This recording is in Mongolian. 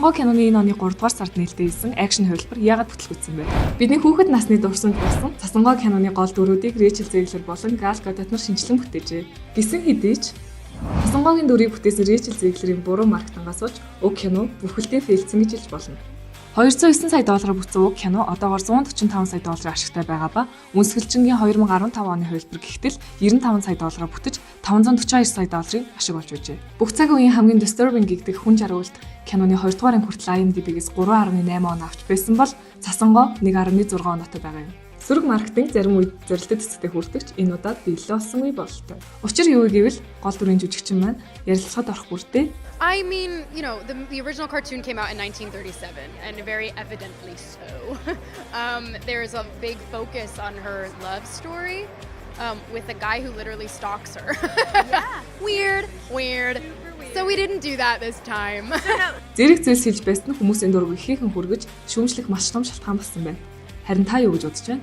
Цасангоо киноны энэ оны 3 дугаар сард нээлттэйсэн акшн хувилбар яагаад бүтлгүүцсэн бэ? Бидний хүүхэд насны дурсамж болсон Цасангоо киноны гол дүрүүдийг Рэйчел Зеглер болон Гал Гадот нар шинжилэн бүтээжээ. Гисэн хэдий ч Цасангоогийн дүрийг бүтээсэн Рэйчел Зеглерийн буруу маркетингаас болж уг кино бүхэлдээ фейлсэн гэж хэлж болно. 209 сая доллараар бүтсэн уг кино одоогоор 145 сая долларын ашигтай байгаа ба үнсгэлжингийн 2015 оны хувилбар гихтэл 95 сая доллараар бүтэж 542 сая долларын ашиг болж байжээ. Бүх цаг үеийн хамгийн disturbing гэгдэх хүн жаргалт киноны 2 дугаар анги хүртэл IMDb-гээс 3.8 он авч байсан бол Цасангоо 1.6 оноотой байгаа юм. Сөрөг маркетинг зарим үед зорилттой цэцтэй хүртэгч энэ удаад биелэл болсон үе болтой. Учир юу гэвэл гол дүрийн жүжигчин маань ярилцлагад орох бүртээ I mean, you know, the original cartoon came out in 1937, and very evidently so. There's a big focus on her love story with a guy who literally stalks her. Yeah. Weird. So we didn't do that this time. Зэрэг зүйлс хэлж байсан хүмүүсийн дург ихээхэн хүргэж шүүмжлэх маш том шалтгаан болсон байна. Харин та юу гэж бодож байна?